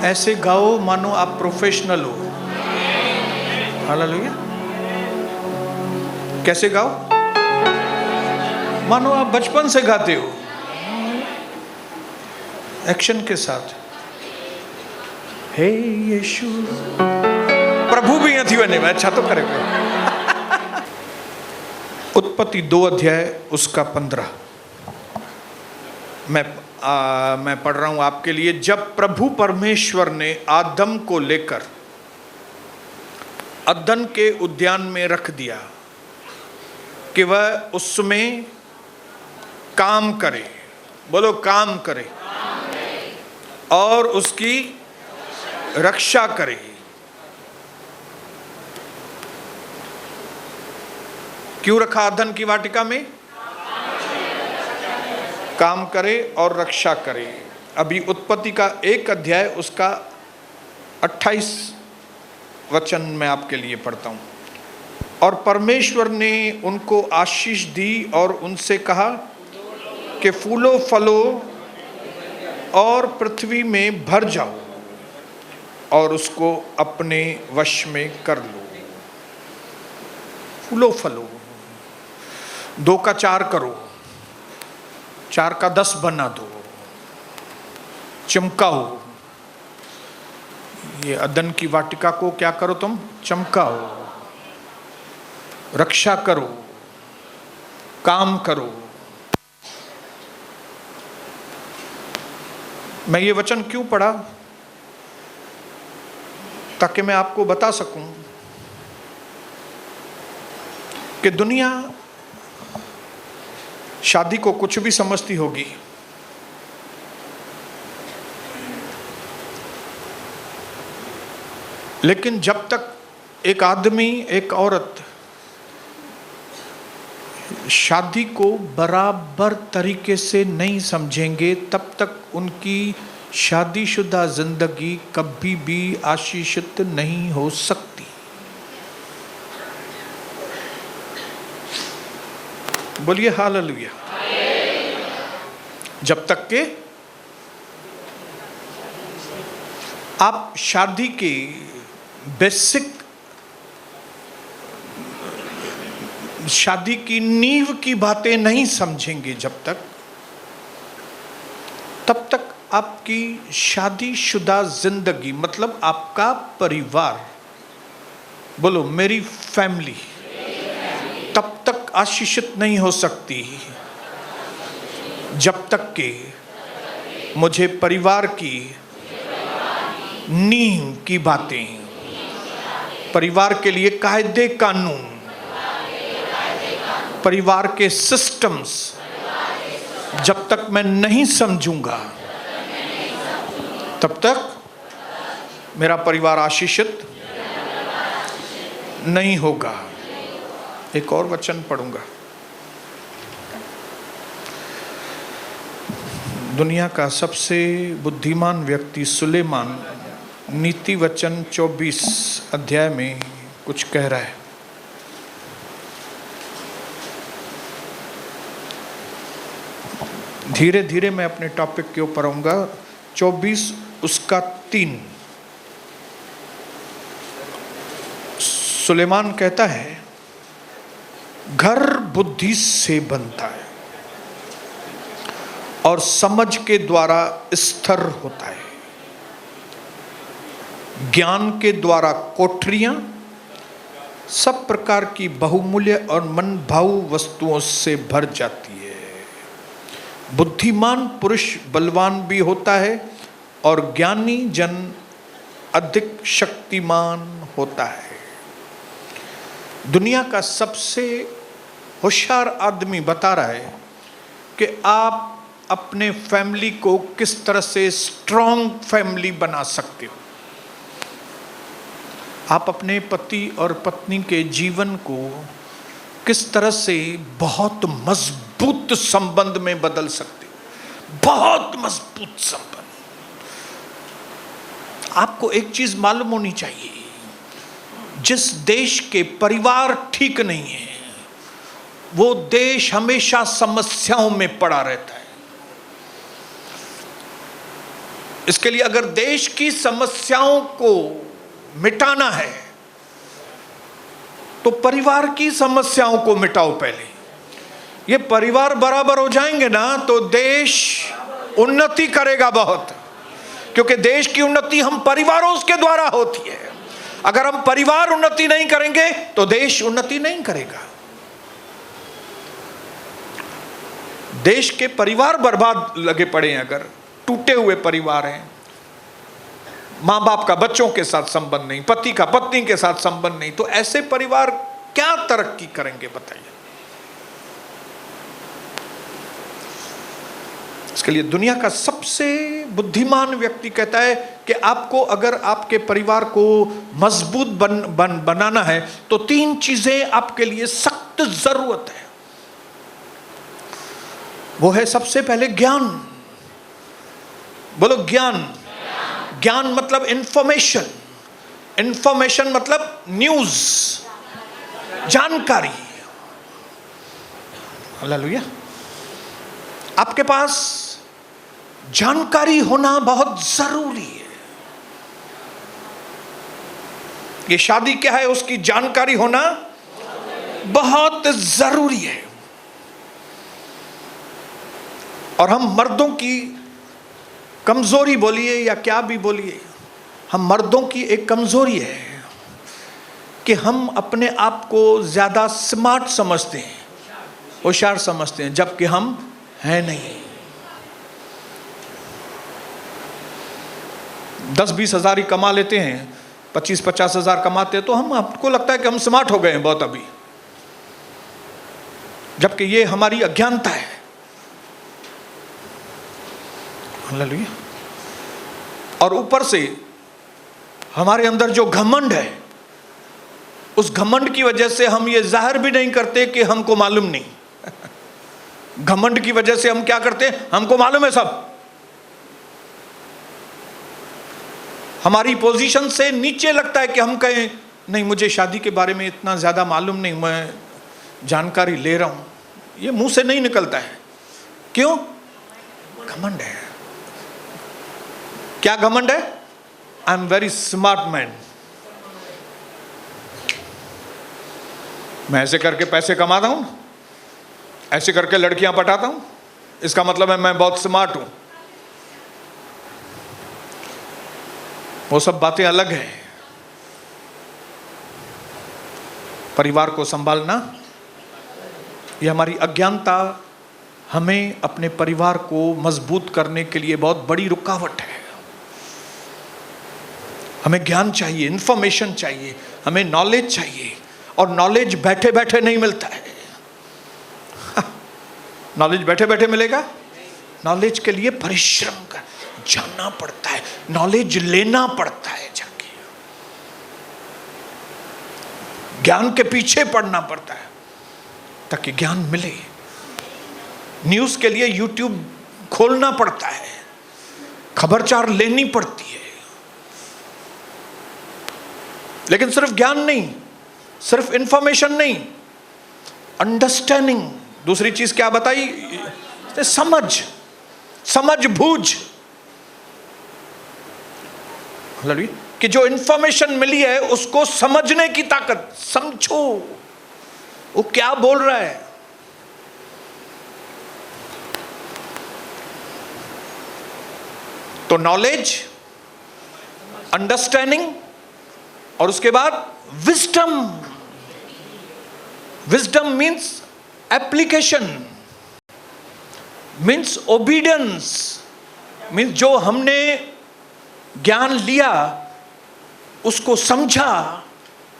ऐसे गाओ मानो आप प्रोफेशनल हो। हालेलुया। कैसे गाओ? मानो आप बचपन से गाते हो, एक्शन के साथ। हे यीशु, प्रभु भी नहीं बने, मैं अच्छा तो करेगा। उत्पत्ति 2 अध्याय उसका 15 मैं पढ़ रहा हूं आपके लिए। जब प्रभु परमेश्वर ने आदम को लेकर अदन के उद्यान में रख दिया कि वह उसमें काम करे, बोलो काम करे, और उसकी रक्षा करे। क्यों रखा अदन की वाटिका में? काम करे और रक्षा करे। अभी उत्पत्ति का 1 अध्याय उसका 28 वचन मैं आपके लिए पढ़ता हूं। और परमेश्वर ने उनको आशीष दी और उनसे कहा कि फूलो फलो और पृथ्वी में भर जाओ और उसको अपने वश में कर लो। फूलो फलो, 2 का 4 करो, 4 का 10 बना दो, चमकाओ। ये अदन की वाटिका को क्या करो तुम? चमकाओ, रक्षा करो, काम करो। मैं ये वचन क्यों पढ़ा? ताकि मैं आपको बता सकूं कि दुनिया शादी को कुछ भी समझती होगी, लेकिन जब तक एक आदमी एक औरत शादी को बराबर तरीके से नहीं समझेंगे, तब तक उनकी शादीशुदा जिंदगी कभी भी आशीषित नहीं हो सकती। बोलिए हालेलुया। जब तक के आप शादी के बेसिक, शादी की नींव की बातें नहीं समझेंगे, तब तक आपकी शादीशुदा जिंदगी, मतलब आपका परिवार, बोलो मेरी फैमिली, तब तक आशीषित नहीं हो सकती जब तक कि मुझे परिवार की नींव की बातें, परिवार के लिए कायदे कानून, परिवार के सिस्टम्स जब तक मैं नहीं समझूंगा, तब तक मेरा परिवार आशीषित नहीं होगा। एक और वचन पढ़ूंगा। दुनिया का सबसे बुद्धिमान व्यक्ति सुलेमान नीति वचन 24 अध्याय में कुछ कह रहा है। धीरे धीरे मैं अपने टॉपिक के ऊपर आऊंगा। 24 उसका 3 सुलेमान कहता है, घर बुद्धि से बनता है और समझ के द्वारा स्थिर होता है। ज्ञान के द्वारा कोठरियां सब प्रकार की बहुमूल्य और मनभाऊ वस्तुओं से भर जाती है। बुद्धिमान पुरुष बलवान भी होता है और ज्ञानी जन अधिक शक्तिमान होता है। दुनिया का सबसे होशियार आदमी बता रहा है कि आप अपने फैमिली को किस तरह से स्ट्रॉन्ग फैमिली बना सकते हो। आप अपने पति और पत्नी के जीवन को किस तरह से बहुत मजबूत संबंध में बदल सकते हो, बहुत मजबूत संबंध। आपको एक चीज मालूम होनी चाहिए, जिस देश के परिवार ठीक नहीं है, वो देश हमेशा समस्याओं में पड़ा रहता है। इसके लिए अगर देश की समस्याओं को मिटाना है तो परिवार की समस्याओं को मिटाओ पहले। ये परिवार बराबर हो जाएंगे ना तो देश उन्नति करेगा बहुत, क्योंकि देश की उन्नति हम परिवारों के द्वारा होती है। अगर हम परिवार उन्नति नहीं करेंगे तो देश उन्नति नहीं करेगा। देश के परिवार बर्बाद लगे पड़े हैं, अगर टूटे हुए परिवार हैं, माँ बाप का बच्चों के साथ संबंध नहीं, पति का पत्नी के साथ संबंध नहीं, तो ऐसे परिवार क्या तरक्की करेंगे बताइए। इसके लिए दुनिया का सबसे बुद्धिमान व्यक्ति कहता है कि आपको अगर आपके परिवार को मजबूत बनाना है तो 3 चीजें आपके लिए सख्त जरूरत है। वो है सबसे पहले ज्ञान। बोलो ज्ञान। ज्ञान मतलब इंफॉर्मेशन, इंफॉर्मेशन मतलब न्यूज, जानकारी। हालेलुया। आपके पास जानकारी होना बहुत जरूरी है। ये शादी क्या है, उसकी जानकारी होना बहुत जरूरी है। और हम मर्दों की कमजोरी बोलिए या क्या भी बोलिए, हम मर्दों की एक कमजोरी है कि हम अपने आप को ज्यादा स्मार्ट समझते हैं, होशियार समझते हैं, जबकि हम हैं नहीं। 10-20 हज़ार ही कमा लेते हैं, 25-50 हज़ार कमाते हैं तो हम आपको लगता है कि हम स्मार्ट हो गए हैं बहुत अभी, जबकि ये हमारी अज्ञानता है। हालेलुया। और ऊपर से हमारे अंदर जो घमंड है, उस घमंड की वजह से हम ये जाहिर भी नहीं करते कि हमको मालूम नहीं। घमंड की वजह से हम क्या करते हैं, हमको मालूम है सब। हमारी पोजीशन से नीचे लगता है कि हम कहें नहीं, मुझे शादी के बारे में इतना ज्यादा मालूम नहीं, मैं जानकारी ले रहा हूं। ये मुंह से नहीं निकलता है। क्यों? घमंड है। क्या घमंड है? I am very smart man, मैं ऐसे करके पैसे कमाता हूं, ऐसे करके लड़कियां पटाता हूं, इसका मतलब है मैं बहुत स्मार्ट हूं। वो सब बातें अलग हैं। परिवार को संभालना, ये हमारी अज्ञानता हमें अपने परिवार को मजबूत करने के लिए बहुत बड़ी रुकावट है। हमें ज्ञान चाहिए, इंफॉर्मेशन चाहिए, हमें नॉलेज चाहिए, और नॉलेज बैठे बैठे नहीं मिलता है। नॉलेज बैठे बैठे मिलेगा? नॉलेज के लिए परिश्रम कर जानना पड़ता है, नॉलेज लेना पड़ता है, जाके ज्ञान के पीछे पड़ना पड़ता है ताकि ज्ञान मिले। न्यूज के लिए यूट्यूब खोलना पड़ता है, खबरचार लेनी पड़ती है। लेकिन सिर्फ ज्ञान नहीं, सिर्फ इंफॉर्मेशन नहीं, अंडरस्टैंडिंग। दूसरी चीज क्या बताई? समझ बूझ। कि जो इंफॉर्मेशन मिली है उसको समझने की ताकत, समझो वो क्या बोल रहा है। तो नॉलेज, अंडरस्टैंडिंग, और उसके बाद wisdom. Wisdom means application, means obedience, means जो हमने ज्ञान लिया उसको समझा,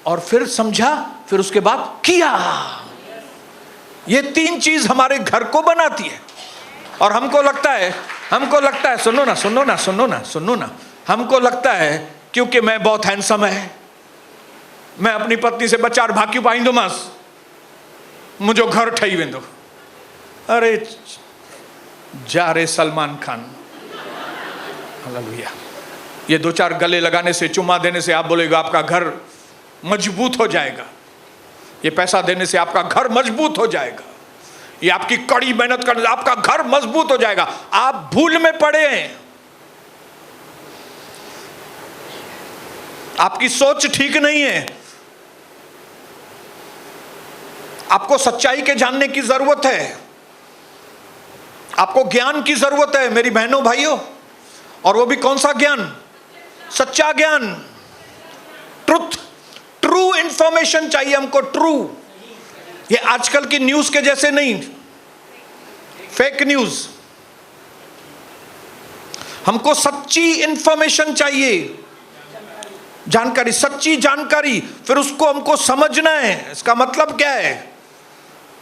और फिर समझा, फिर उसके बाद किया। ये 3 चीज हमारे घर को बनाती है। और हमको लगता है सुनो ना, हमको लगता है क्योंकि मैं बहुत हैंडसम है, मैं अपनी पत्नी से बचार भाक्यू पाईंदो मास, मुझो घर ठही वेंदो। अरे जा रे सलमान खान। हालेलुया। ये 2-4 गले लगाने से, चुम्मा देने से आप बोलेगा आपका घर मजबूत हो जाएगा, ये पैसा देने से आपका घर मजबूत हो जाएगा, ये आपकी कड़ी मेहनत करने से आपका घर मजबूत हो जाएगा। आप भूल में पड़े हैं। आपकी सोच ठीक नहीं है, आपको सच्चाई के जानने की जरूरत है, आपको ज्ञान की जरूरत है मेरी बहनों भाइयों। और वो भी कौन सा ज्ञान? सच्चा ज्ञान, ट्रुथ, ट्रू इंफॉर्मेशन चाहिए हमको, ट्रू। ये आजकल की न्यूज के जैसे नहीं, फेक न्यूज। हमको सच्ची इंफॉर्मेशन चाहिए, जानकारी, सच्ची जानकारी। फिर उसको हमको समझना है, इसका मतलब क्या है,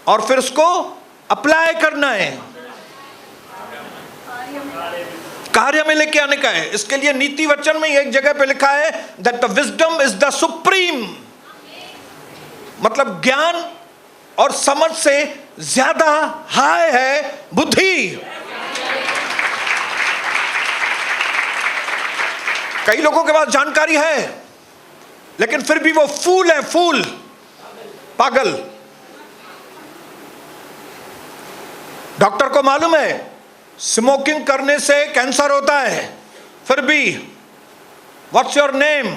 और फिर उसको अप्लाई करना है, कार्य में लेके आने का है। इसके लिए नीति वचन में एक जगह पे लिखा है that the wisdom is the supreme, मतलब ज्ञान और समझ से ज्यादा हाय है बुद्धि। कई लोगों के पास जानकारी है लेकिन फिर भी वो फूल है, फूल, पागल। डॉक्टर को मालूम है स्मोकिंग करने से कैंसर होता है, फिर भी what's your name?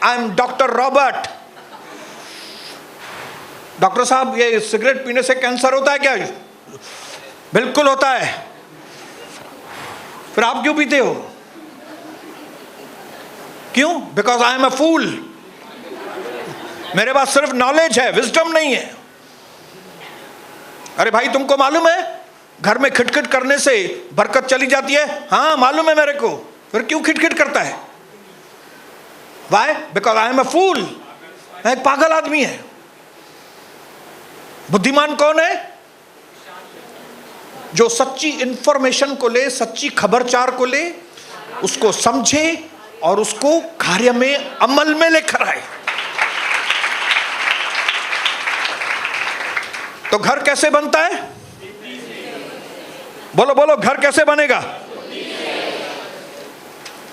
I am doctor Robert. Doctor साहब ये सिगरेट पीने से कैंसर होता है क्या? बिल्कुल होता है। फिर आप क्यों पीते हो? क्यों? बिकॉज आई एम अ फूल। मेरे पास सिर्फ नॉलेज है, विजडम नहीं है। अरे भाई तुमको मालूम है घर में खिटखिट करने से बरकत चली जाती है? हाँ मालूम है मेरे को। फिर क्यों खिटखिट करता है? Why? Because I am a fool. मैं एक पागल आदमी है। बुद्धिमान कौन है? जो सच्ची इंफॉर्मेशन को ले, सच्ची खबरचार को ले, उसको समझे और उसको कार्य में, अमल में लेकर आए। तो घर कैसे बनता है? बोलो बोलो, घर कैसे बनेगा?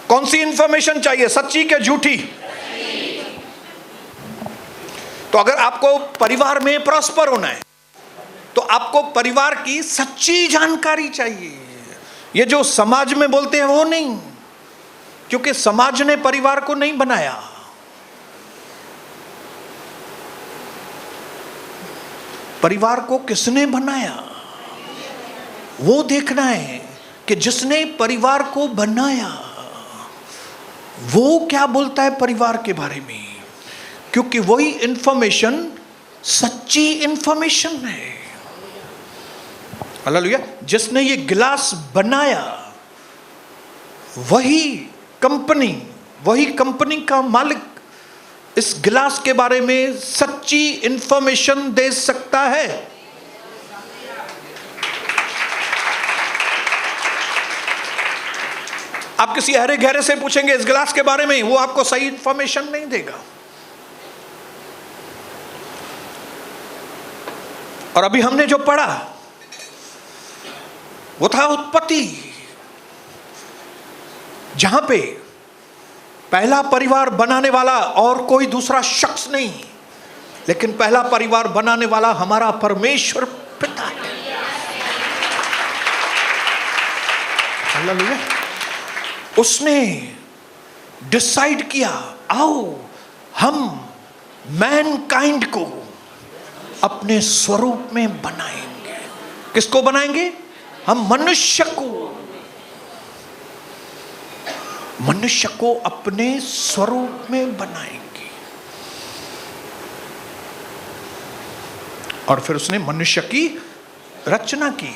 कौन सी इंफॉर्मेशन चाहिए, सच्ची के झूठी? तो अगर आपको परिवार में प्रॉस्पर होना है तो आपको परिवार की सच्ची जानकारी चाहिए। ये जो समाज में बोलते हैं वो नहीं, क्योंकि समाज ने परिवार को नहीं बनाया। परिवार को किसने बनाया वो देखना है कि जिसने परिवार को बनाया वो क्या बोलता है परिवार के बारे में, क्योंकि वही इंफॉर्मेशन सच्ची इंफॉर्मेशन है। हालेलुया। जिसने ये गिलास बनाया वही कंपनी का मालिक इस गिलास के बारे में सच्ची इंफॉर्मेशन दे सकता है। आप किसी अहरे गहरे से पूछेंगे इस गिलास के बारे में, वो आपको सही इंफॉर्मेशन नहीं देगा। और अभी हमने जो पढ़ा वो था उत्पत्ति, जहां पे पहला परिवार बनाने वाला और कोई दूसरा शख्स नहीं, लेकिन पहला परिवार बनाने वाला हमारा परमेश्वर पिता है। हालेलुया। उसने डिसाइड किया, आओ हम मैनकाइंड को अपने स्वरूप में बनाएंगे। किसको बनाएंगे? हम मनुष्य को अपने स्वरूप में बनाएंगे। और फिर उसने मनुष्य की रचना की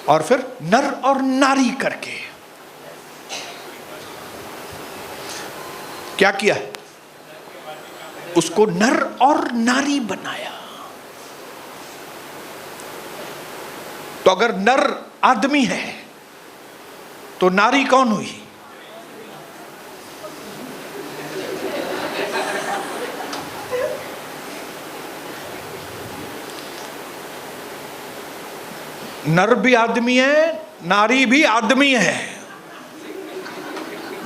और फिर नर और नारी करके क्या किया? उसको नर और नारी बनाया। तो अगर नर आदमी है तो नारी कौन हुई? नर भी आदमी है, नारी भी आदमी है।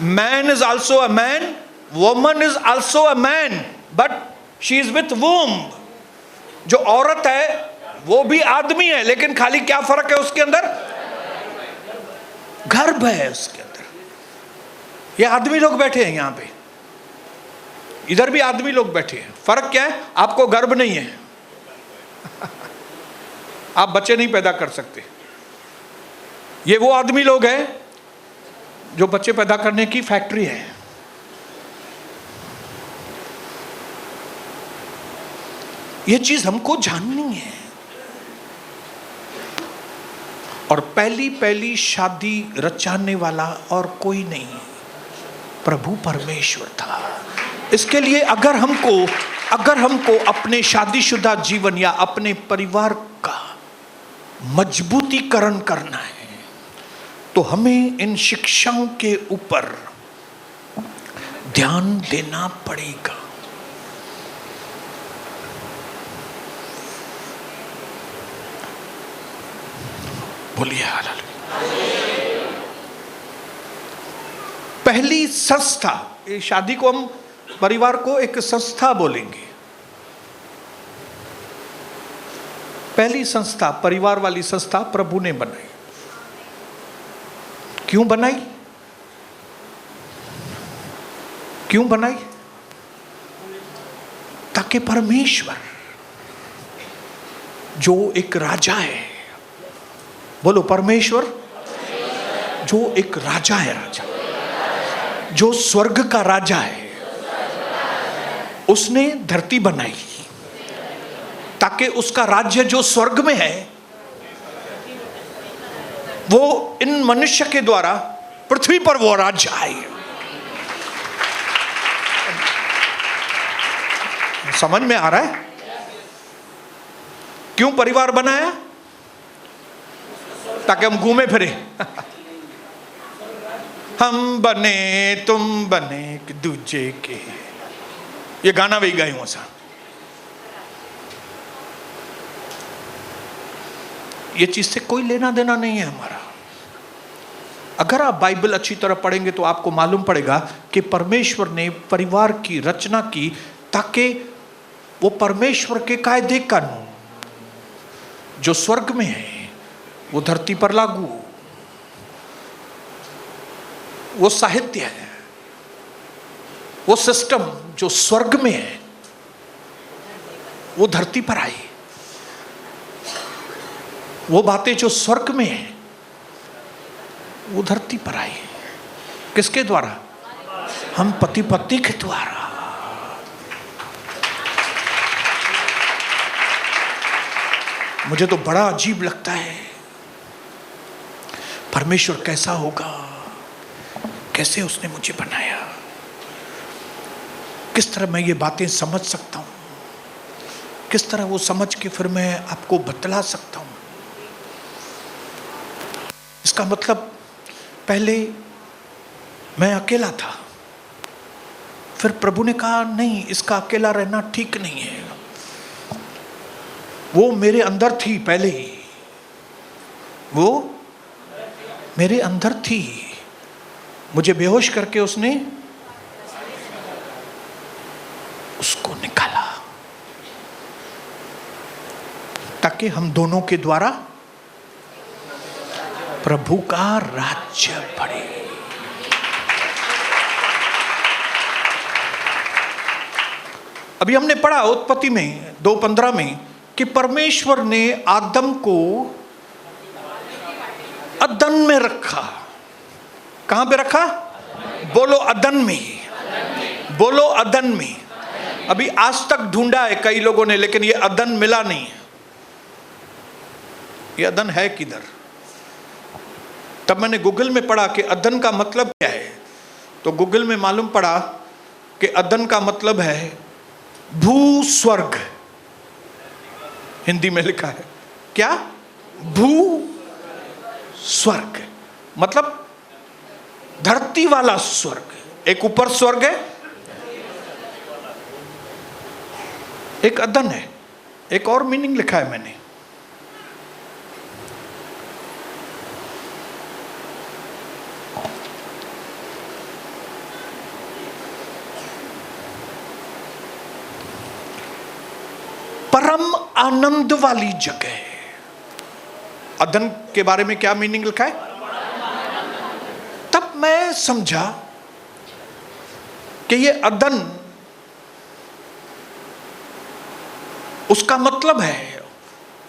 Man is also a man, woman is also a man, but she is with womb. जो औरत है वो भी आदमी है, लेकिन खाली क्या फर्क है उसके अंदर? गर्भ है उसके अंदर। ये आदमी लोग बैठे हैं यहां पे, इधर भी आदमी लोग बैठे हैं। फर्क क्या है? आपको गर्भ नहीं है, आप बच्चे नहीं पैदा कर सकते। ये वो आदमी लोग हैं जो बच्चे पैदा करने की फैक्ट्री है। ये चीज हमको जाननी है। और पहली पहली शादी रचाने वाला और कोई नहीं, प्रभु परमेश्वर था। इसके लिए अगर हमको अपने शादीशुदा जीवन या अपने परिवार का मजबूतीकरण करना है तो हमें इन शिक्षाओं के ऊपर ध्यान देना पड़ेगा। बोलिए हालेलुया। पहली संस्था, ये शादी को हम परिवार को एक संस्था बोलेंगे। पहली संस्था, परिवार वाली संस्था प्रभु ने बनाई। क्यों बनाई? क्यों बनाई? ताकि परमेश्वर जो एक राजा है, बोलो परमेश्वर जो एक राजा है, राजा जो स्वर्ग का राजा है, उसने धरती बनाई ताकि उसका राज्य जो स्वर्ग में है वो इन मनुष्य के द्वारा पृथ्वी पर वो राज्य आए। समझ में आ रहा है? क्यों परिवार बनाया? ताकि हम घूमे फिरे। हम बने तुम बने एक दूजे के, ये गाना भी गाई हूं सा। ये चीज से कोई लेना देना नहीं है हमारा। अगर आप बाइबल अच्छी तरह पढ़ेंगे तो आपको मालूम पड़ेगा कि परमेश्वर ने परिवार की रचना की ताकि वो परमेश्वर के कायदे कानून जो स्वर्ग में है वो धरती पर लागू हो। वो साहित्य है, वो सिस्टम जो स्वर्ग में है वो धरती पर आई। वो बातें जो स्वर्ग में है वो धरती पर आई। किसके द्वारा? हम पति पत्नी के द्वारा। मुझे तो बड़ा अजीब लगता है, परमेश्वर कैसा होगा, कैसे उसने मुझे बनाया, किस तरह मैं ये बातें समझ सकता हूं, किस तरह वो समझ के फिर मैं आपको बतला सकता हूं। इसका मतलब पहले मैं अकेला था, फिर प्रभु ने कहा नहीं, इसका अकेला रहना ठीक नहीं है। वो मेरे अंदर थी पहले ही, वो मेरे अंदर थी, मुझे बेहोश करके उसने उसको निकाला ताकि हम दोनों के द्वारा प्रभु का राज्य बढ़े। अभी हमने पढ़ा उत्पत्ति में 2:15 में कि परमेश्वर ने आदम को अदन में रखा। कहां पे रखा? बोलो अदन में, बोलो अदन में। अभी आज तक ढूंढा है कई लोगों ने, लेकिन ये अदन मिला नहीं। ये अदन है किधर? तब मैंने गूगल में पढ़ा कि अदन का मतलब क्या है, तो गूगल में मालूम पड़ा कि अदन का मतलब है भू स्वर्ग। हिंदी में लिखा है क्या? भू स्वर्ग, मतलब धरती वाला स्वर्ग। एक ऊपर स्वर्ग है, एक अदन है। एक और मीनिंग लिखा है मैंने, परम आनंद वाली जगह। अदन के बारे में क्या मीनिंग लिखा है? तब मैं समझा कि ये अदन उसका मतलब है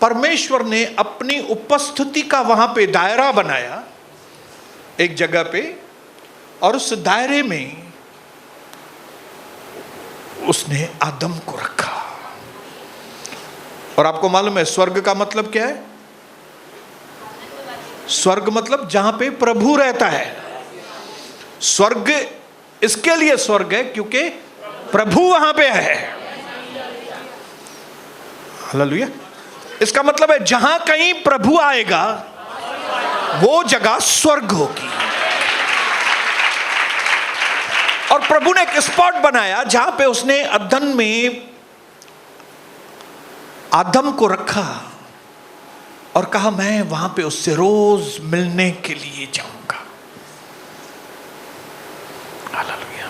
परमेश्वर ने अपनी उपस्थिति का वहां पे दायरा बनाया एक जगह पे, और उस दायरे में उसने आदम को रखा। और आपको मालूम है स्वर्ग का मतलब क्या है? स्वर्ग मतलब जहां पे प्रभु रहता है। स्वर्ग इसके लिए स्वर्ग है क्योंकि प्रभु वहां पे है। हालेलुया। इसका मतलब है जहां कहीं प्रभु आएगा वो जगह स्वर्ग होगी। और प्रभु ने एक स्पॉट बनाया जहां पे उसने अदन में आदम को रखा और कहा मैं वहां पे उससे रोज मिलने के लिए जाऊंगा। हालेलुया।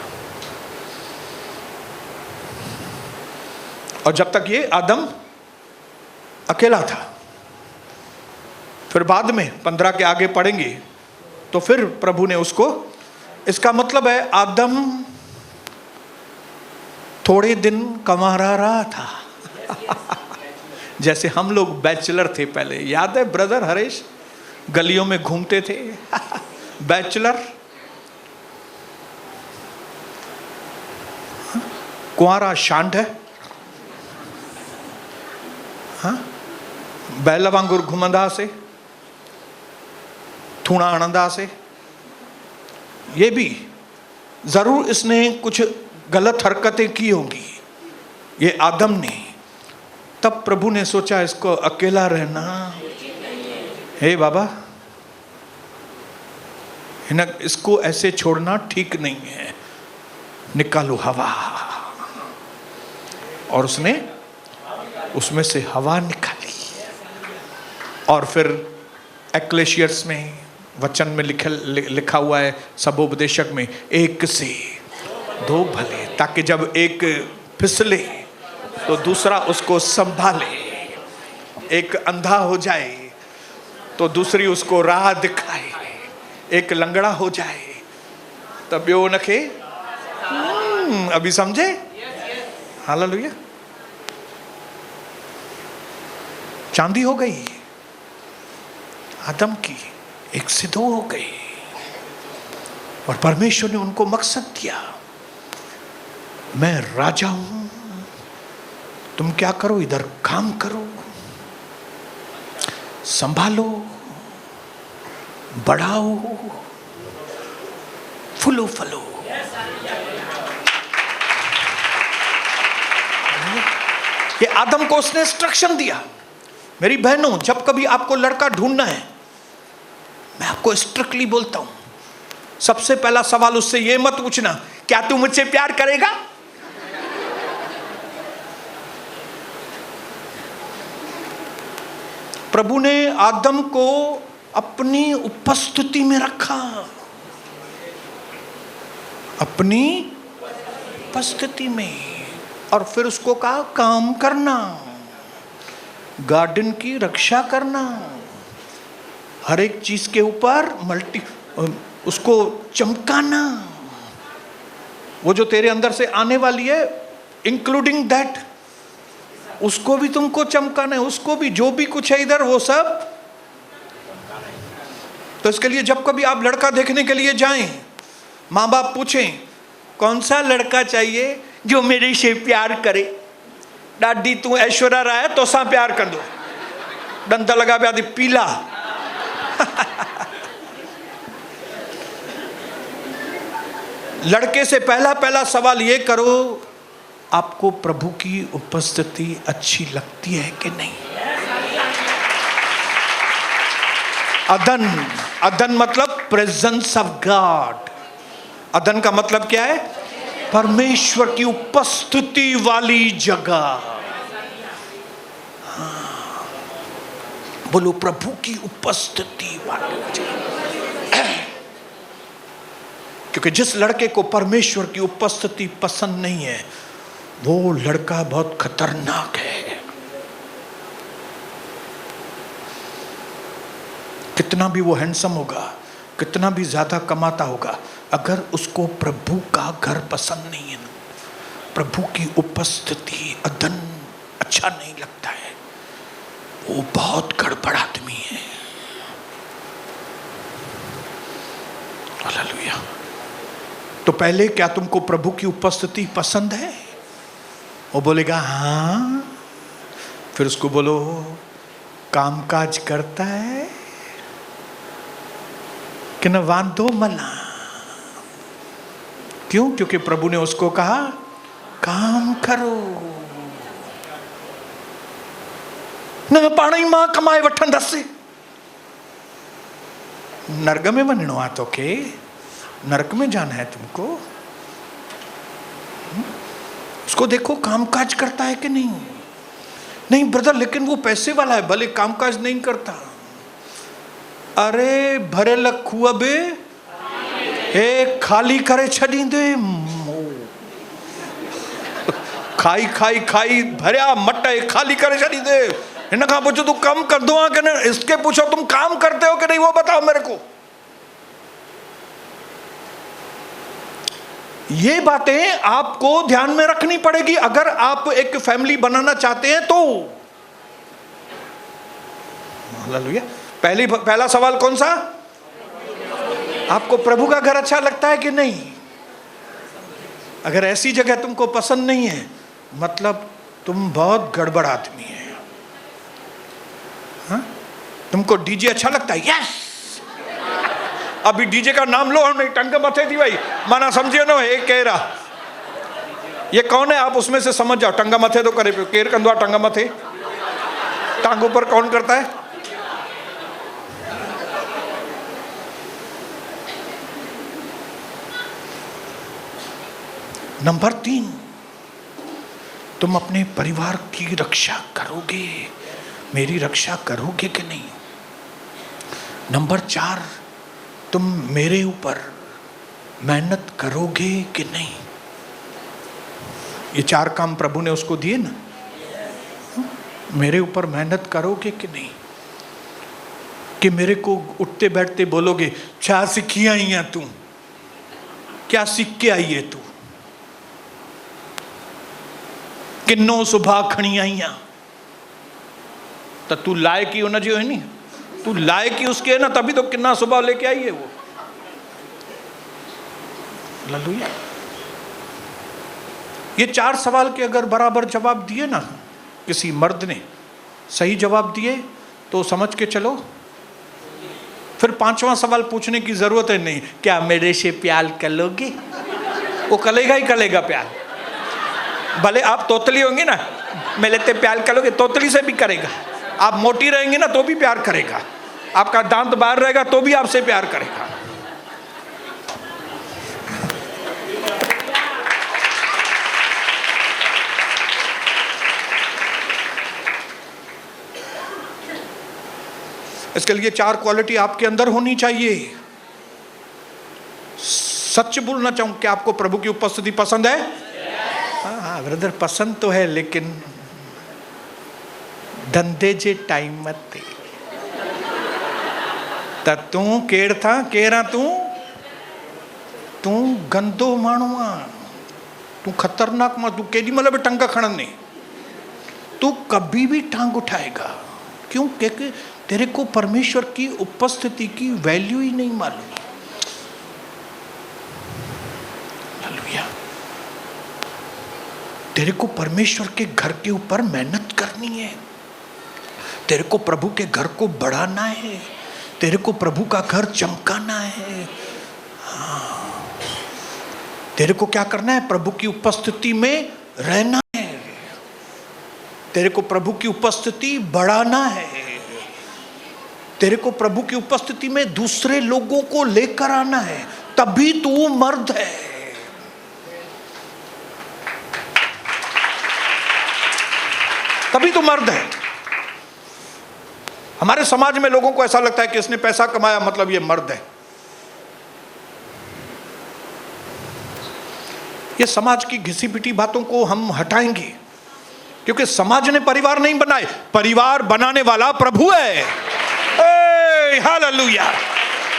और जब तक ये आदम अकेला था, फिर बाद में 15 के आगे पढ़ेंगे तो फिर प्रभु ने उसको, इसका मतलब है आदम थोड़े दिन कमा रहा था। जैसे हम लोग बैचलर थे पहले, याद है ब्रदर हरेश? गलियों में घूमते थे बैचलर, कुंवारा शांड है, हाँ, बैल वांगुर घुमंदा से, थूणा आणंदा से। ये भी जरूर इसने कुछ गलत हरकतें की होंगी ये आदम ने। तब प्रभु ने सोचा इसको अकेला रहना, हे बाबा इसको ऐसे छोड़ना ठीक नहीं है, निकालो हवा। और उसने उसमें से हवा निकाली। और फिर एक्लेशियर्स में वचन में लिखा हुआ है, सबोपदेशक में, एक से दो भले, ताकि जब एक फिसले तो दूसरा उसको संभाले। एक अंधा हो जाए तो दूसरी उसको राह दिखाए। एक लंगड़ा हो जाए तब यो नखे। अभी समझे? हालेलुया। चांदी हो गई आदम की, एक से दो हो गई। और परमेश्वर ने उनको मकसद दिया, मैं राजा हूं, तुम क्या करो, इधर काम करो, संभालो, बढ़ाओ, फूलो फलो। ये आदम को उसने इंस्ट्रक्शन दिया। मेरी बहनों, जब कभी आपको लड़का ढूंढना है, मैं आपको स्ट्रिक्टली बोलता हूं, सबसे पहला सवाल उससे यह मत पूछना क्या तू मुझसे प्यार करेगा। प्रभु ने आदम को अपनी उपस्थिति में रखा, अपनी उपस्थिति में, और फिर उसको कहा काम करना, गार्डन की रक्षा करना, हर एक चीज के ऊपर उसको चमकाना। वो जो तेरे अंदर से आने वाली है, इंक्लूडिंग दैट, उसको भी तुमको चमकाना है, उसको भी, जो भी कुछ है इधर वो सब। तो इसके लिए जब कभी आप लड़का देखने के लिए जाएं, माँ बाप पूछें कौन सा लड़का चाहिए जो मेरे से प्यार करे। डाडी तू ऐश्वर्या राय तो सा प्यार कर दो, डंडा लगा पे आदि पीला। लड़के से पहला सवाल ये करो, आपको प्रभु की उपस्थिति अच्छी लगती है कि नहीं। अदन मतलब प्रेजेंस ऑफ गॉड। अदन का मतलब क्या है? परमेश्वर की उपस्थिति वाली जगह। हाँ, बोलो प्रभु की उपस्थिति वाली जगह। क्योंकि जिस लड़के को परमेश्वर की उपस्थिति पसंद नहीं है, वो लड़का बहुत खतरनाक है। कितना भी वो हैंडसम होगा, कितना भी ज्यादा कमाता होगा, अगर उसको प्रभु का घर पसंद नहीं है, प्रभु की उपस्थिति अदन अच्छा नहीं लगता है, वो बहुत गड़बड़ आदमी है। हालेलुया। तो पहले क्या तुमको प्रभु की उपस्थिति पसंद है? वो बोलेगा हाँ। फिर उसको बोलो कामकाज करता है कि न वांधो मला। क्यों? क्योंकि प्रभु ने उसको कहा काम करो, न पाणी मां कमाए वठंदसि। नरक में वञिणो आहे तोखे, नरक में जाना है तुमको। उसको देखो कामकाज करता है कि नहीं। नहीं ब्रदर, लेकिन वो पैसे वाला है, भले कामकाज नहीं करता। अरे भरेल खूह बि हे खाली करे छॾींदे। खाई खाई खाई भरिया मट खाली करे छॾींदे। हिन खां पुछो तू कम करदो आहे कि नहीं, इसके पूछो तुम काम करते हो कि नहीं, वो बताओ मेरे को। ये बातें आपको ध्यान में रखनी पड़ेगी अगर आप एक फैमिली बनाना चाहते हैं तो। हालेलुया। पहला सवाल कौन सा? आपको प्रभु का घर अच्छा लगता है कि नहीं? अगर ऐसी जगह तुमको पसंद नहीं है, मतलब तुम बहुत गड़बड़ आदमी है। हाँ? तुमको डीजे अच्छा लगता है? यस। अभी डीजे का नाम लो, नहीं टंग मथे थी भाई, माना समझियो ना हे केरा, ये कौन है आप उसमें से समझ जाओ। टंगा मथे तो करे पियो, केर कंदो टंगा मथे, टांग ऊपर कौन करता है? नंबर 3, तुम अपने परिवार की रक्षा करोगे, मेरी रक्षा करोगे कि नहीं? नंबर 4, तुम मेरे ऊपर मेहनत करोगे कि नहीं? ये 4 काम प्रभु ने उसको दिए ना। मेरे ऊपर मेहनत करोगे कि नहीं? कि मेरे को उठते बैठते बोलोगे क्या सीखी आई है तू, क्या सीख के आई है तू, किन्नो सुबह खणी आई है, तो तू लायक ही होना चाहिए नहीं, तू लायक ही उसके है ना, तभी तो किन्ना सुबह लेके आई है वो। हालेलुया। ये 4 सवाल के अगर बराबर जवाब दिए ना किसी मर्द ने, सही जवाब दिए तो समझ के चलो, फिर 5वां सवाल पूछने की जरूरत है नहीं, क्या मेरे से प्यार करोगे? वो करेगा ही करेगा प्यार। भले आप तोतली होंगी ना, मेरे से प्यार करोगे, तोतली से भी करेगा। आप मोटी रहेंगे ना तो भी प्यार करेगा, आपका दांत बाहर रहेगा तो भी आपसे प्यार करेगा। इसके लिए 4 क्वालिटी आपके अंदर होनी चाहिए। सच बोलना चाहूं कि आपको प्रभु की उपस्थिति पसंद है? हाँ ब्रदर पसंद तो है, लेकिन धंधे जे टाइम मत त तू केड़ था, केरा तू गंदो माण्हू आ, तू खतरनाक मां, तू केडी मतलब भी टंग खड़ने, तू कभी भी टांग उठाएगा। क्यों? क्योंकि तेरे को परमेश्वर की उपस्थिति की वैल्यू ही नहीं मालूम। हालेलुया। तेरे को परमेश्वर के घर के ऊपर मेहनत करनी है, तेरे को प्रभु के घर को बढ़ाना है, तेरे को प्रभु का घर चमकाना है। हाँ। तेरे को क्या करना है? प्रभु की उपस्थिति में रहना है, तेरे को प्रभु की उपस्थिति बढ़ाना है, तेरे को प्रभु की उपस्थिति में दूसरे लोगों को लेकर आना है, तभी तू मर्द है। तभी तू मर्द है। हमारे समाज में लोगों को ऐसा लगता है कि इसने पैसा कमाया मतलब ये मर्द है। ये समाज की घिसी पिटी बातों को हम हटाएंगे, क्योंकि समाज ने परिवार नहीं बनाए, परिवार बनाने वाला प्रभु है। हालेलुया।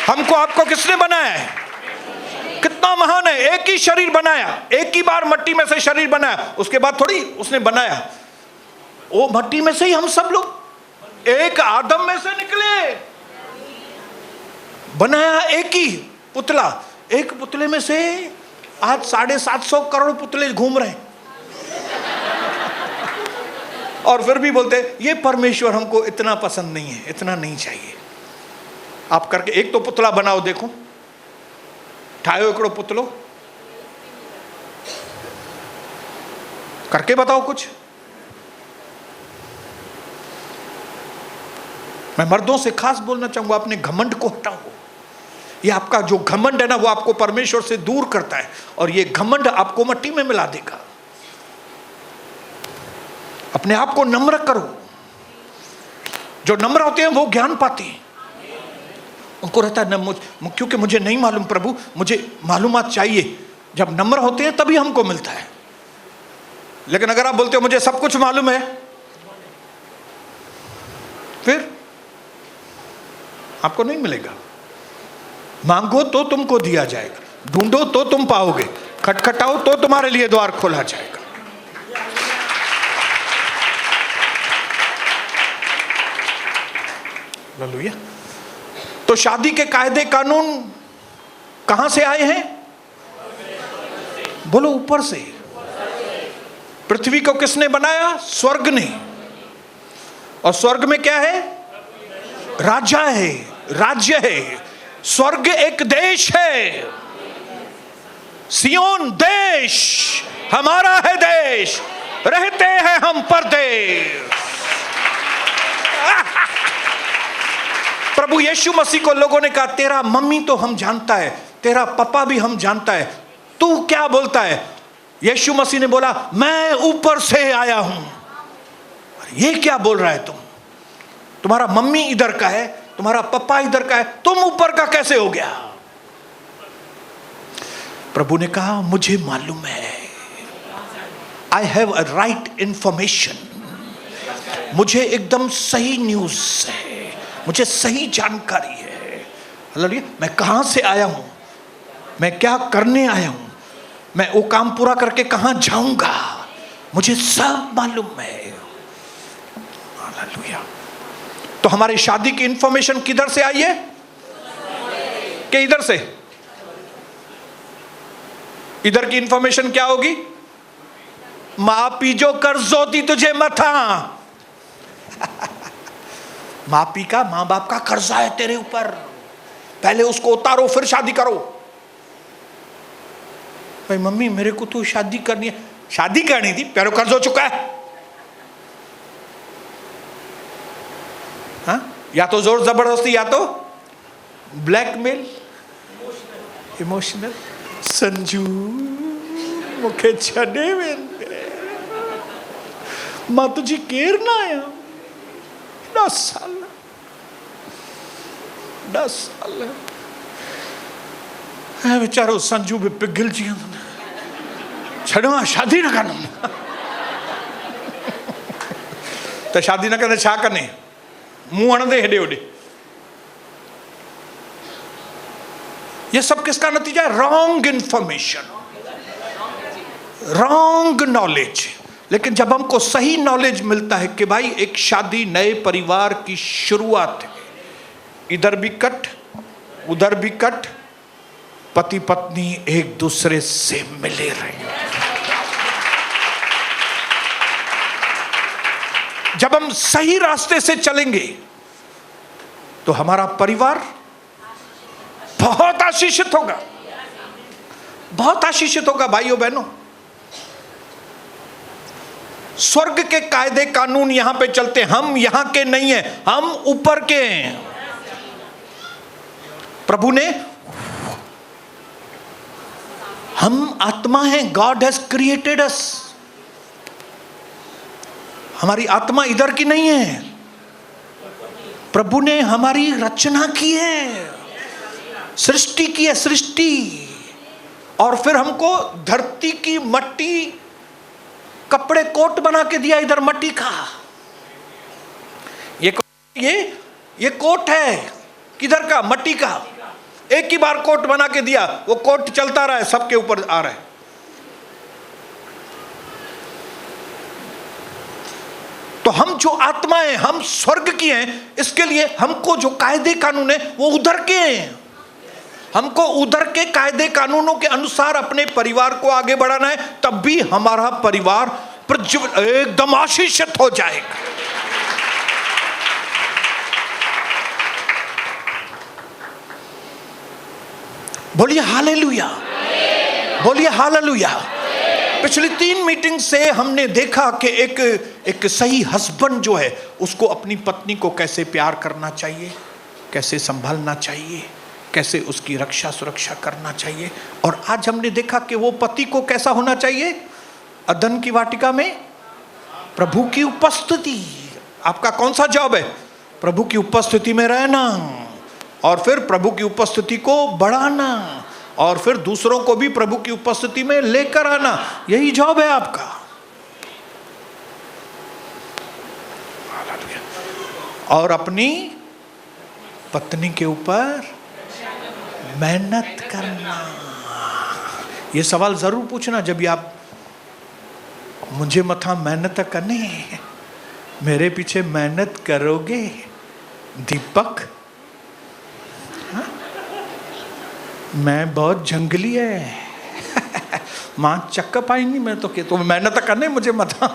हमको आपको किसने बनाया है? कितना महान है। एक ही शरीर बनाया, एक ही बार मट्टी में से शरीर बनाया, उसके बाद थोड़ी उसने बनाया वो मट्टी में से ही हम सब लोग एक आदम में से निकले, बनाया एक ही पुतला। एक पुतले में से आज 750 करोड़ पुतले घूम रहे हैं और फिर भी बोलते ये परमेश्वर हमको इतना पसंद नहीं है, इतना नहीं चाहिए। आप करके एक तो पुतला बनाओ, देखो ठायो एकड़ो पुतलो करके बताओ कुछ। मैं मर्दों से खास बोलना चाहूंगा, अपने घमंड को हटाओ। ये आपका जो घमंड है ना, वो आपको परमेश्वर से दूर करता है और ये घमंड आपको मिट्टी में मिला देगा। अपने आप को नम्र करो। जो नम्र होते हैं वो ज्ञान पाते हैं। उनको रहता है क्योंकि मुझे नहीं मालूम प्रभु, मुझे मालूमात चाहिए। जब नम्र होते हैं तभी हमको मिलता है। लेकिन अगर आप बोलते हो मुझे सब कुछ मालूम है, फिर आपको नहीं मिलेगा। मांगो तो तुमको दिया जाएगा, ढूंढो तो तुम पाओगे, खटखटाओ तो तुम्हारे लिए द्वार खोला जाएगा। हालेलुया। तो शादी के कायदे कानून कहां से आए हैं? बोलो ऊपर से। पृथ्वी को किसने बनाया? स्वर्ग ने। और स्वर्ग में क्या है? राजा है, राज्य है। स्वर्ग एक देश है, सियोन देश हमारा है देश, रहते हैं हम परदेश। प्रभु यीशु मसीह को लोगों ने कहा तेरा मम्मी तो हम जानता है, तेरा पापा भी हम जानता है, तू क्या बोलता है? यीशु मसीह ने बोला मैं ऊपर से आया हूं। ये क्या बोल रहा है तुम? तुम्हारा मम्मी इधर का है, तुम्हारा पापा इधर का है, तुम ऊपर का कैसे हो गया? प्रभु ने कहा मुझे मालूम है, I have a right information. मुझे एकदम सही न्यूज है, मुझे सही जानकारी है। हालेलुया। मैं कहां से आया हूं, मैं क्या करने आया हूं, मैं वो काम पूरा करके कहां जाऊंगा, मुझे सब मालूम है। हालेलुया। तो हमारी शादी की इंफॉर्मेशन किधर से आई है? कि इधर से? इधर की इंफॉर्मेशन क्या होगी? मां पीजो कर्जोती तुझे मथा। मां पी का, मां बाप का कर्जा है तेरे ऊपर, पहले उसको उतारो फिर शादी करो। भाई मम्मी मेरे को तो शादी करनी है, शादी करनी थी, पहले कर्ज हो चुका है। हाँ? या तो जोर जबरदस्ती या तो ब्लैकमेल, इमोशनल। संजू मुखे छड़े वेंदे, मां तुझी केर ना आया 10 साल 10 साल है बेचारो संजू भी पिघल जी छड़वा शादी ना करना। तो शादी ना करने छा करने मुंह हणंदे हेडे होडे। ये सब किसका नतीजा है? Wrong information, wrong knowledge. लेकिन जब हमको सही नॉलेज मिलता है कि भाई एक शादी नए परिवार की शुरुआत है, इधर भी कट उधर भी कट, पति पत्नी एक दूसरे से मिले रहे। जब हम सही रास्ते से चलेंगे तो हमारा परिवार बहुत आशीषित होगा, बहुत आशीषित होगा। भाइयों बहनों, स्वर्ग के कायदे कानून यहां पे चलते, हम यहां के नहीं हैं, हम ऊपर के हैं। प्रभु ने, हम आत्मा हैं, गॉड हैज क्रिएटेड अस। हमारी आत्मा इधर की नहीं है, प्रभु ने हमारी रचना की है, सृष्टि की है, सृष्टि। और फिर हमको धरती की मट्टी, कपड़े कोट बना के दिया इधर मट्टी का। ये कोट है किधर का? मट्टी का। एक ही बार कोट बना के दिया, वो कोट चलता रहा है, सबके ऊपर आ रहा है। तो हम जो आत्माएं, हम स्वर्ग की हैं, इसके लिए हमको जो कायदे कानून है वो उधर के हैं। हमको उधर के कायदे कानूनों के अनुसार अपने परिवार को आगे बढ़ाना है, तब भी हमारा परिवार एकदम आशीषित हो जाएगा। बोलिए हालेलुया, बोलिए हालेलुया। पिछली 3 मीटिंग से हमने देखा कि एक सही हस्बैंड जो है उसको अपनी पत्नी को कैसे प्यार करना चाहिए, कैसे संभालना चाहिए, कैसे उसकी रक्षा सुरक्षा करना चाहिए। और आज हमने देखा कि वो पति को कैसा होना चाहिए, अदन की वाटिका में प्रभु की उपस्थिति। आपका कौन सा जॉब है? प्रभु की उपस्थिति में रहना, और फिर प्रभु की उपस्थिति को बढ़ाना, और फिर दूसरों को भी प्रभु की उपस्थिति में लेकर आना। यही जॉब है आपका। और अपनी पत्नी के ऊपर मेहनत करना। ये सवाल जरूर पूछना जब भी आप, मुझे मथा मेहनत करनी, मेरे पीछे मेहनत करोगे दीपक? हाँ? मैं बहुत जंगली है मां चक्का पाएंगी मैं तो मेहनत करने मुझे मथा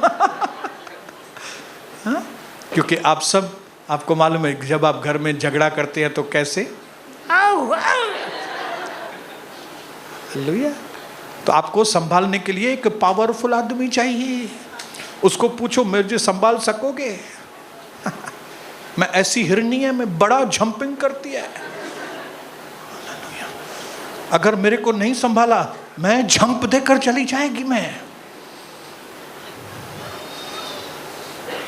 हाँ? क्योंकि आप सब, आपको मालूम है जब आप घर में झगड़ा करते हैं तो कैसे हालेलुया। तो आपको संभालने के लिए एक पावरफुल आदमी चाहिए। उसको पूछो मुझे संभाल सकोगे? मैं ऐसी हिरनी है, मैं बड़ा जंपिंग करती है। अगर मेरे को नहीं संभाला मैं झंप देकर चली जाएगी। मैं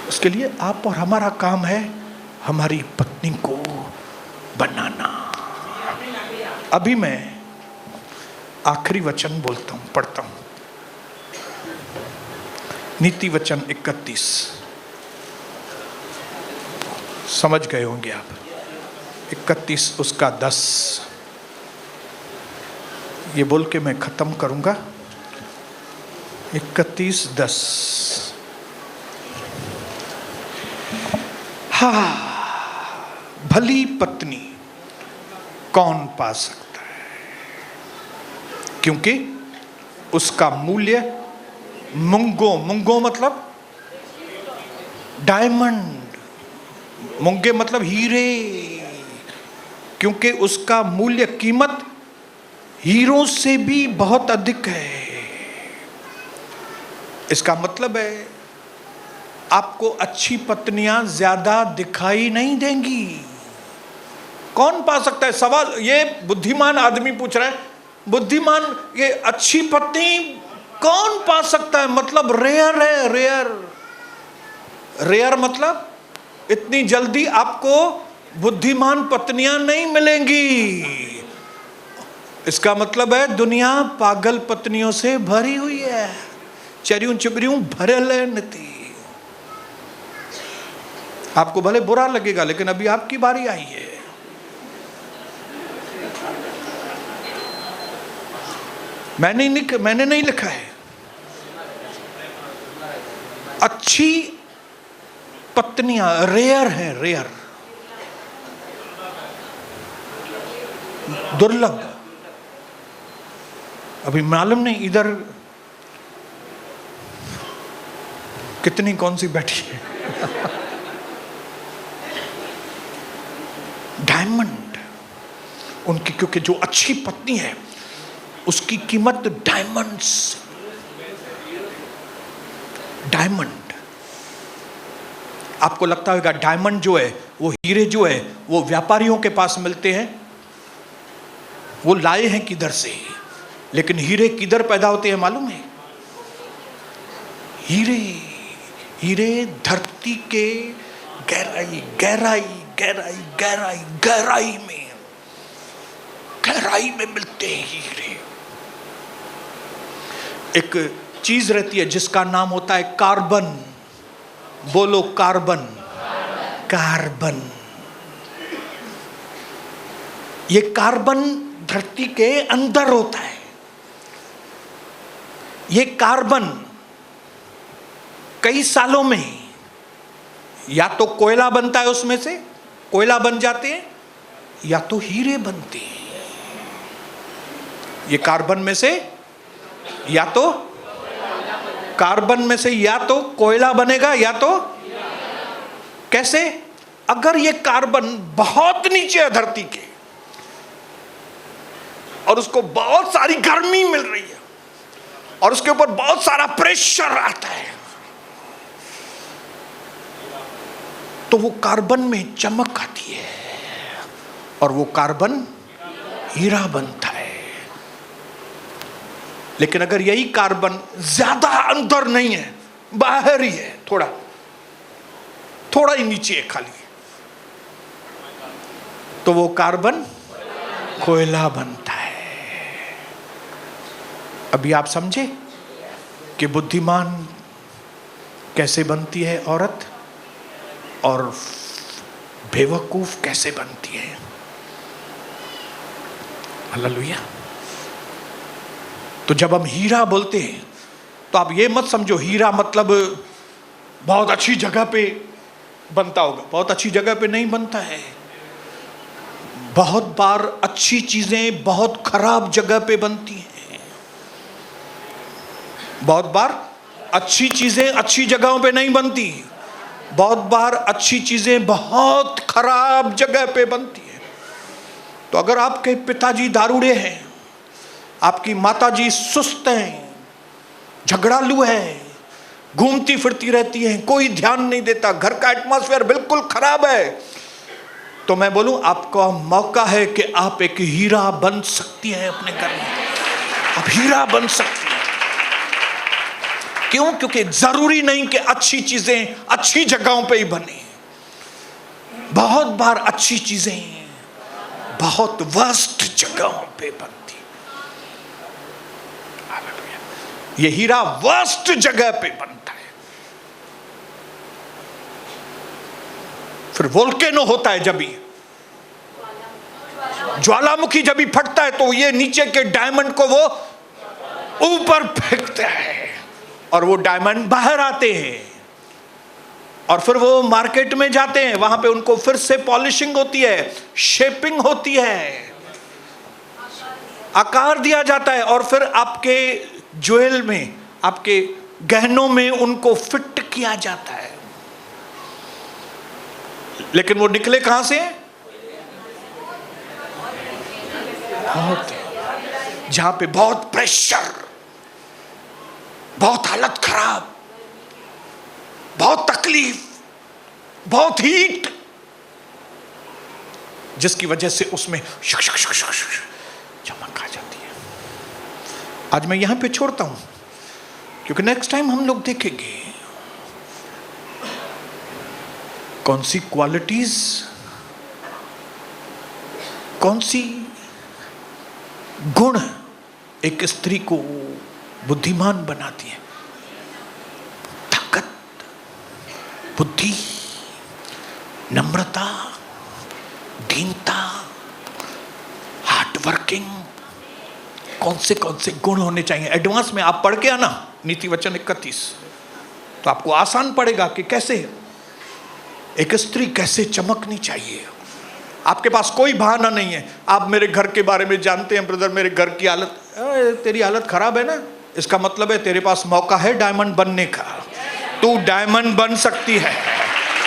उसके लिए आप और हमारा काम है हमारी पत्नी को बनाना। अभी मैं आखिरी वचन बोलता हूं, पढ़ता हूं। नीति वचन 31, समझ गए होंगे आप। 31 उसका 10, ये बोल के मैं खत्म करूंगा। 31:10। हाँ, भली पत्नी कौन पा सकता है, क्योंकि उसका मूल्य मुंगो मतलब डायमंड, मुंगे मतलब हीरे, क्योंकि उसका मूल्य, कीमत हीरों से भी बहुत अधिक है। इसका मतलब है आपको अच्छी पत्नियां ज्यादा दिखाई नहीं देंगी। कौन पा सकता है? सवाल ये बुद्धिमान आदमी पूछ रहा है। बुद्धिमान, ये अच्छी पत्नी कौन पा सकता है? मतलब रेयर है, रेयर। रेयर मतलब इतनी जल्दी आपको बुद्धिमान पत्नियां नहीं मिलेंगी। इसका मतलब है दुनिया पागल पत्नियों से भरी हुई है, चरियों चिबरियों भरल नती। आपको भले बुरा लगेगा लेकिन अभी आपकी बारी आई है। मैंने नहीं लिखा है। अच्छी पत्नियां रेयर है, रेयर, दुर्लभ। अभी मालूम नहीं इधर कितनी कौन सी बैठी है। डायमंड उनकी, क्योंकि जो अच्छी पत्नी है उसकी कीमत डायमंड्स, डायमंड। आपको लगता होगा डायमंड जो है, वो हीरे जो है, वो व्यापारियों के पास मिलते हैं, वो लाए हैं किधर से। लेकिन हीरे किधर पैदा होते हैं मालूम है? हीरे, हीरे धरती के गहराई गहराई गहराई गहराई गहराई में, गहराई में मिलते हैं हीरे। एक चीज रहती है जिसका नाम होता है कार्बन। बोलो कार्बन, कार्बन। ये कार्बन धरती के अंदर होता है। ये कार्बन कई सालों में या तो कोयला बनता है उसमें से, कोयला बन जाते हैं, या तो हीरे बनते हैं। ये कार्बन में से या तो कार्बन में से या तो कोयला बनेगा या तो कैसे? अगर ये कार्बन बहुत नीचे है धरती के और उसको बहुत सारी गर्मी मिल रही है और उसके ऊपर बहुत सारा प्रेशर आता है, तो वो कार्बन में चमक आती है और वो कार्बन हीरा बनता है। लेकिन अगर यही कार्बन ज्यादा अंदर नहीं है, बाहर ही है, थोड़ा ही नीचे है खाली, तो वो कार्बन कोयला बनता है। अभी आप समझे कि बुद्धिमान कैसे बनती है औरत और बेवकूफ कैसे बनती है। हालेलुया। तो जब हम हीरा बोलते हैं तो आप ये मत समझो हीरा मतलब बहुत अच्छी जगह पे बनता होगा, बहुत अच्छी जगह पे नहीं बनता है। बहुत बार अच्छी चीजें बहुत खराब जगह पे बनती हैं। बहुत बार अच्छी चीजें अच्छी जगहों पे नहीं बनती, बहुत बार अच्छी चीजें बहुत खराब जगह पे बनती है। तो अगर आपके पिताजी दारूड़े हैं, आपकी माताजी सुस्त हैं, झगड़ालू हैं, घूमती फिरती रहती हैं, कोई ध्यान नहीं देता, घर का एटमॉस्फेयर बिल्कुल खराब है, तो मैं बोलूं आपका मौका है कि आप एक हीरा बन सकती हैं अपने घर में। आप हीरा बन सकती हैं। क्यों? क्योंकि जरूरी नहीं कि अच्छी चीजें अच्छी जगहों पे ही बने। बहुत बार अच्छी चीजें बहुत वर्स्ट जगहों पे बनती। ये हीरा वर्स्ट जगह पे बनता है। फिर वोल्केनो होता है, जब भी ज्वालामुखी जब भी फटता है तो ये नीचे के डायमंड को वो ऊपर फेंकता है और वो डायमंड बाहर आते हैं और फिर वो मार्केट में जाते हैं, वहां पे उनको फिर से पॉलिशिंग होती है, शेपिंग होती है, आकार दिया जाता है और फिर आपके ज्वेल में, आपके गहनों में उनको फिट किया जाता है। लेकिन वो निकले कहां से? बहुत, जहां पे बहुत प्रेशर, बहुत हालत खराब, बहुत तकलीफ, बहुत हीट, जिसकी वजह से उसमें चमक आ जाती है। आज मैं यहां पे छोड़ता हूं क्योंकि नेक्स्ट टाइम हम लोग देखेंगे कौन सी क्वालिटीज, कौन सी गुण एक स्त्री को बुद्धिमान बनाती है। ताकत, बुद्धि, नम्रता, दीनता, हार्ड वर्किंग, कौन से गुण होने चाहिए। एडवांस में आप पढ़ के आना नीति वचन 31, तो आपको आसान पड़ेगा कि कैसे एक स्त्री कैसे चमकनी चाहिए। आपके पास कोई बहाना नहीं है। आप मेरे घर के बारे में जानते हैं ब्रदर, मेरे घर की हालत, तेरी हालत खराब है ना, इसका मतलब है तेरे पास मौका है डायमंड बनने का। तू डायमंड बन सकती है।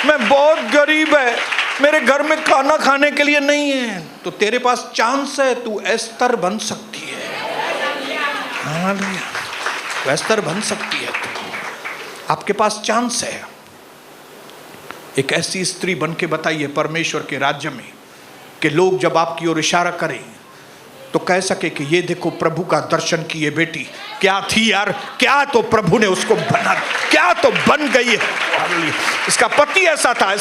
मैं बहुत गरीब है, मेरे घर में खाना खाने के लिए नहीं है, तो तेरे पास चांस है, तू एस्तर बन सकती है। हालेलुया, एस्तर बन सकती है। आपके पास चांस है। एक ऐसी स्त्री बन के बताइए परमेश्वर के राज्य में कि लोग जब आपकी ओर इशारा करें तो कह सके कि ये देखो प्रभु का दर्शन की ये बेटी क्या थी यार, क्या तो प्रभु ने उसको बना, क्या तो बन गई है। इसका पति ऐसा था,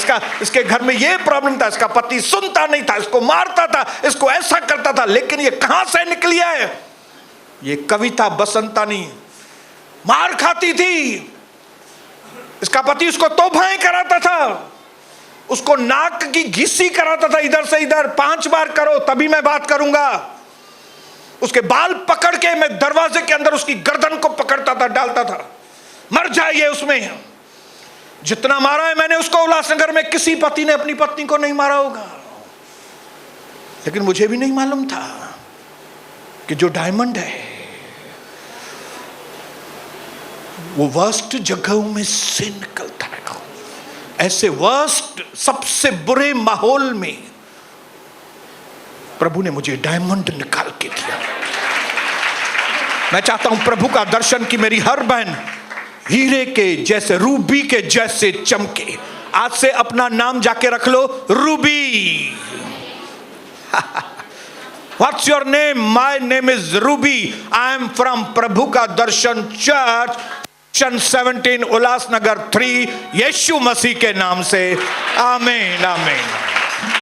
इसके घर में ये प्रॉब्लम था, इसका पति सुनता नहीं था, इसको मारता था, इसको ऐसा करता था, लेकिन ये कहां से निकली है? ये कविता बसंतानी मार खाती थी, इसका पति उसको तोहफाएं कराता था, उसको नाक की घिसी कराता था, इधर से इधर 5 बार करो तभी मैं बात करूंगा। उसके बाल पकड़ के मैं दरवाजे के अंदर उसकी गर्दन को पकड़ता था, डालता था, मर जाइए उसमें। जितना मारा है मैंने उसको उल्लासनगर में, किसी पति ने अपनी पत्नी को नहीं मारा होगा। लेकिन मुझे भी नहीं मालूम था कि जो डायमंड है वो वर्स्ट जगहों में से निकलता है। ऐसे वर्स्ट, सबसे बुरे माहौल में प्रभु ने मुझे डायमंड निकाल के दिया। मैं चाहता हूं प्रभु का दर्शन कि मेरी हर बहन हीरे के जैसे, रूबी के जैसे चमके। आज से अपना नाम जाके रख लो, Ruby. What's your name? My name is Ruby. I am from प्रभु का दर्शन चर्च, 17 उल्लासनगर 3, यीशु मसीह के नाम से। आमीन आमीन।